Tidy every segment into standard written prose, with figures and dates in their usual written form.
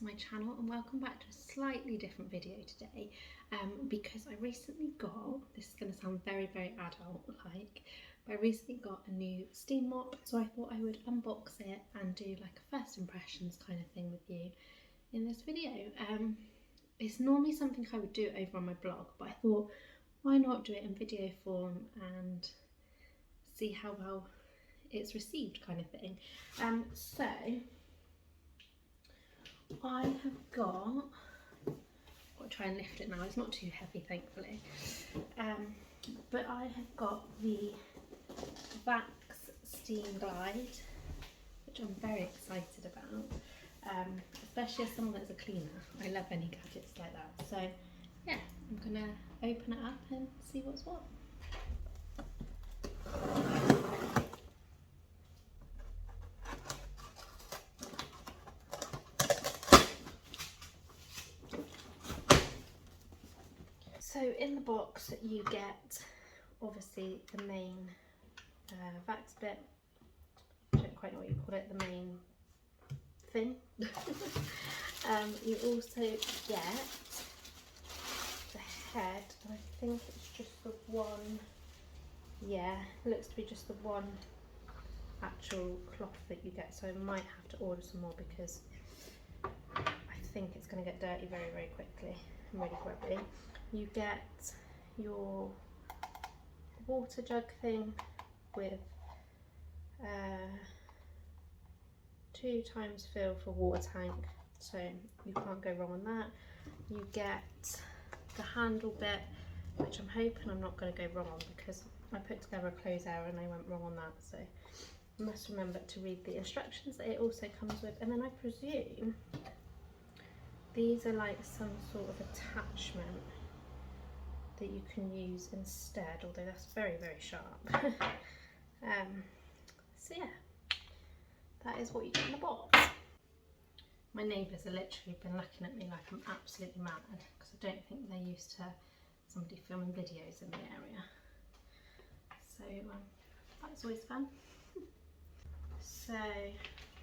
my channel and welcome back to a slightly different video today because I recently got, this is going to sound very adult like, but I recently got a new steam mop, so I thought I would unbox it and do like a first impressions kind of thing with you in this video. It's normally something I would do over on my blog, but I thought why not do it in video form and see how well it's received kind of thing. So I have got to try and lift it now, it's not too heavy thankfully, but I have got the Vax SteamGlide, which I'm very excited about, especially as someone that's a cleaner. I love any gadgets like that, so yeah, I'm gonna open it up and see what's what. So in the box you get obviously the main Vax bit, I don't quite know what you call it, the main thing. You also get the head, and I think it's just the one, yeah, it looks to be just the one actual cloth that you get, so I might have to order some more because I think it's going to get dirty very quickly and really grubby. You get your water jug thing with 2 times fill for water tank, so you can't go wrong on that. You get the handle bit, which I'm hoping I'm not going to go wrong on because I put together a close error and I went wrong on that, so I must remember to read the instructions that it also comes with. And then I presume these are like some sort of attachment that you can use instead, although that's very sharp. So yeah, that is what you get in the box. My neighbours are literally been looking at me like I'm absolutely mad because I don't think they're used to somebody filming videos in the area. So that's always fun. So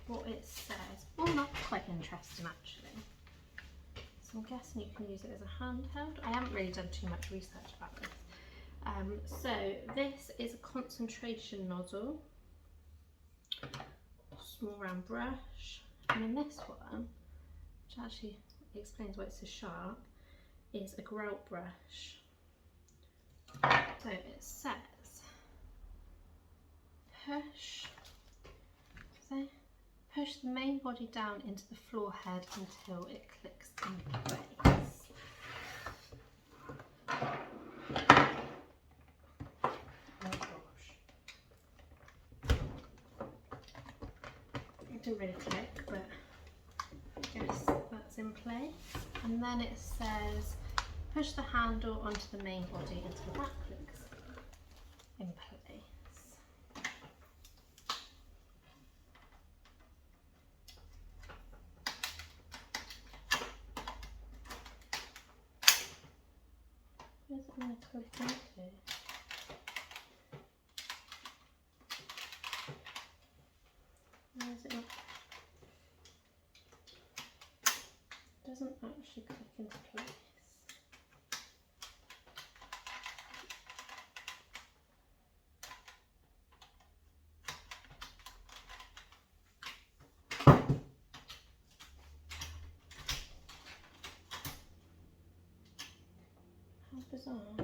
what it says, well, that's quite interesting actually. So I'm guessing you can use it as a handheld. I haven't really done too much research about this. So this is a concentration nozzle, small round brush, and then this one, which actually explains why it's so sharp, is a grout brush. So it says push the main body down into the floor head until it clicks in place. Oh gosh. It didn't really click, but I guess that's in place. And then it says push the handle onto the main body until that clicks in place. Where's it going to click into? Where is it not? It doesn't actually click into place. How bizarre.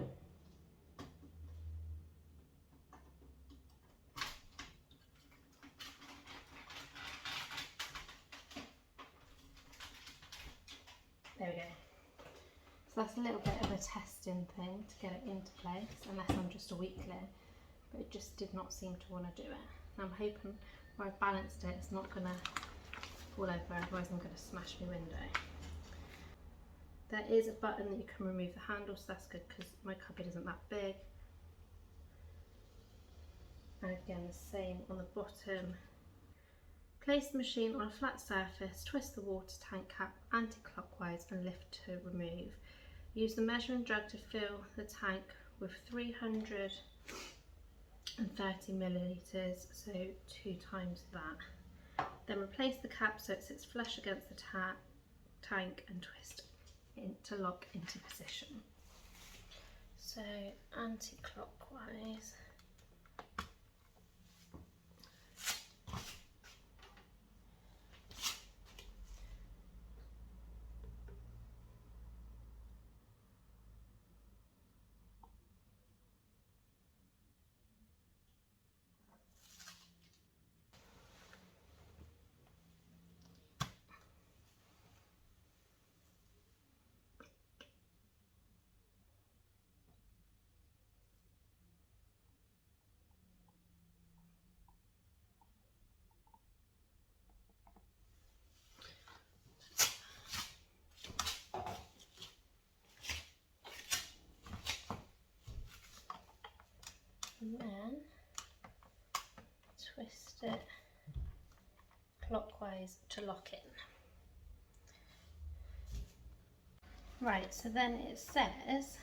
There we go. So that's a little bit of a testing thing to get it into place, unless I'm just a weakling, but it just did not seem to want to do it. And I'm hoping where I've balanced it, it's not going to fall over, otherwise I'm going to smash my window. There is a button that you can remove the handle, so that's good because my cupboard isn't that big. And again, the same on the bottom. Place the machine on a flat surface, twist the water tank cap anti-clockwise and lift to remove. Use the measuring jug to fill the tank with 330 millilitres, so 2 times that. Then replace the cap so it sits flush against the tap tank and twist it to lock into position. So anti-clockwise. And then twist it clockwise to lock in. Right, so then it says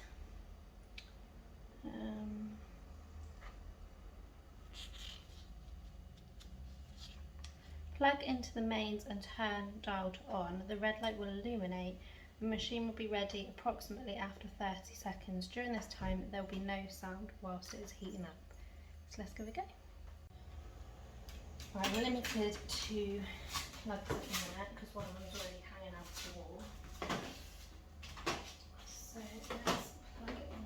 plug into the mains and turn dial to on. The red light will illuminate. The machine will be ready approximately after 30 seconds. During this time, there will be no sound whilst it is heating up. So let's give it a go. Right, we're limited to plugs at the minute because one of them is already hanging out the wall. So let's plug it in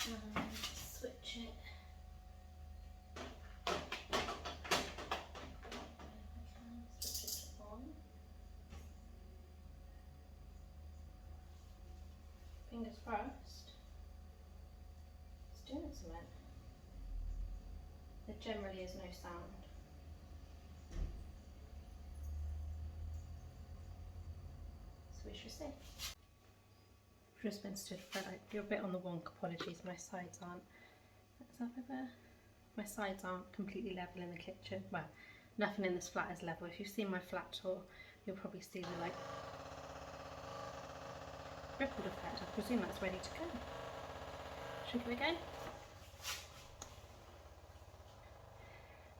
here and switch it. Fingers crossed. It's doing something. There generally is no sound. So we shall see. I've just been stood for like, you're a bit on the wonk, apologies, my sides aren't. Is that over? My sides aren't completely level in the kitchen. Well, nothing in this flat is level. If you've seen my flat tour, you'll probably see the like rippled effect. I presume that's ready to go. Should we go?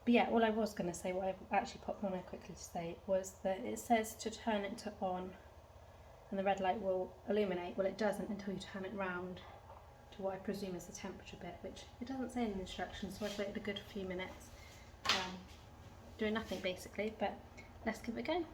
But yeah, all I was going to say, what I actually popped on there quickly to say, was that it says to turn it to on and the red light will illuminate. Well, it doesn't until you turn it round to what I presume is the temperature bit, which it doesn't say in the instructions, so I've waited a good few minutes doing nothing basically, but let's give it a go.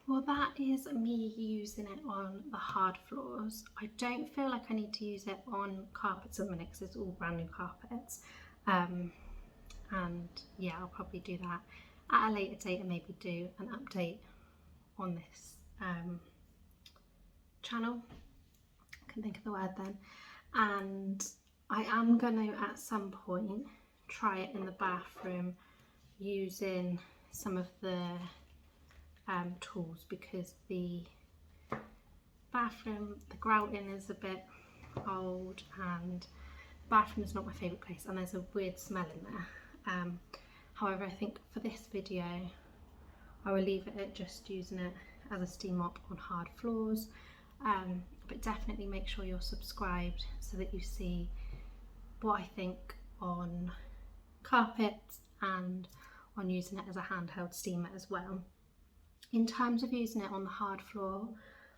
Well, that is me using it on the hard floors. I don't feel like I need to use it on carpets at the minute because it's all brand new carpets. And yeah, I'll probably do that at a later date and maybe do an update on this channel. I can think of the word then. And I am going to at some point try it in the bathroom using some of the tools, because the bathroom, the grouting is a bit old and the bathroom is not my favourite place and there's a weird smell in there. However, I think for this video I will leave it at just using it as a steam mop on hard floors, but definitely make sure you're subscribed so that you see what I think on carpets and on using it as a handheld steamer as well. In terms of using it on the hard floor,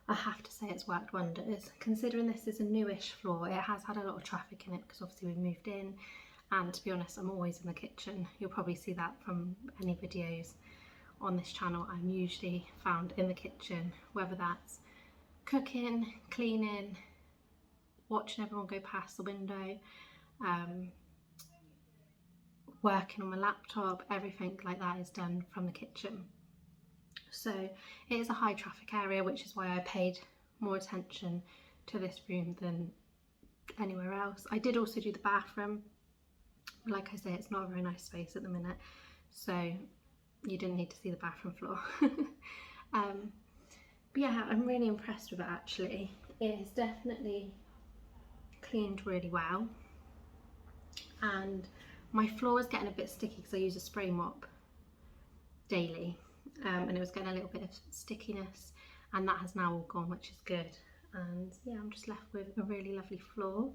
I have to say it's worked wonders. Considering this is a newish floor, it has had a lot of traffic in it because obviously we've moved in, and to be honest, I'm always in the kitchen. You'll probably see that from any videos on this channel. I'm usually found in the kitchen, whether that's cooking, cleaning, watching everyone go past the window, working on my laptop. Everything like that is done from the kitchen. So it is a high traffic area, which is why I paid more attention to this room than anywhere else. I did also do the bathroom. Like I say, it's not a very nice space at the minute, so you didn't need to see the bathroom floor. But yeah, I'm really impressed with it actually. It is definitely cleaned really well, and my floor is getting a bit sticky because I use a spray mop daily, and it was getting a little bit of stickiness, and that has now all gone, which is good. And yeah, I'm just left with a really lovely floor.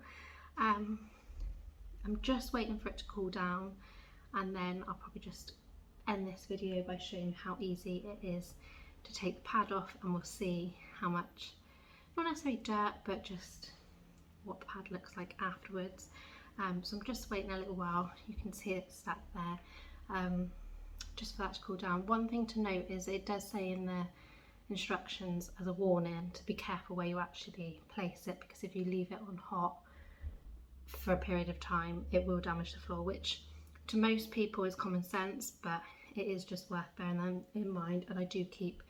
I'm just waiting for it to cool down, and then I'll probably just end this video by showing you how easy it is to take the pad off, and we'll see how much, not necessarily dirt, but just what the pad looks like afterwards. So I'm just waiting a little while. You can see it sat there, just for that to cool down. One thing to note is it does say in the instructions as a warning to be careful where you actually place it, because if you leave it on hot for a period of time, it will damage the floor, which to most people is common sense, but it is just worth bearing them in mind. And I do keep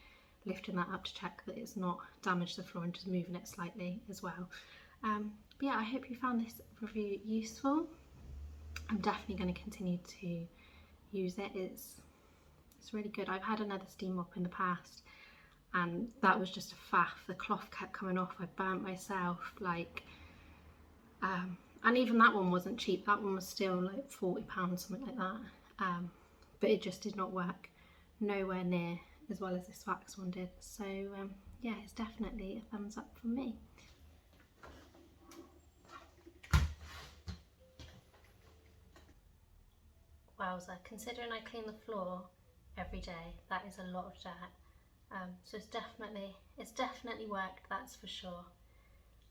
lifting that up to check that it's not damaged the floor and just moving it slightly as well. But yeah, I hope you found this review useful. I'm definitely going to continue to use it. It's really good. I've had another steam mop in the past, and that was just a faff. The cloth kept coming off. I burnt myself, like, and even that one wasn't cheap. That one was still like £40, something like that. But it just did not work nowhere near as well as this Vax one did. So yeah, it's definitely a thumbs up from me. Wowza, considering I clean the floor every day, that is a lot of dirt. So it's definitely worked, that's for sure.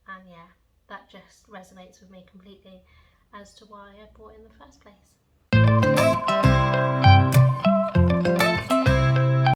And yeah, that just resonates with me completely as to why I bought it in the first place.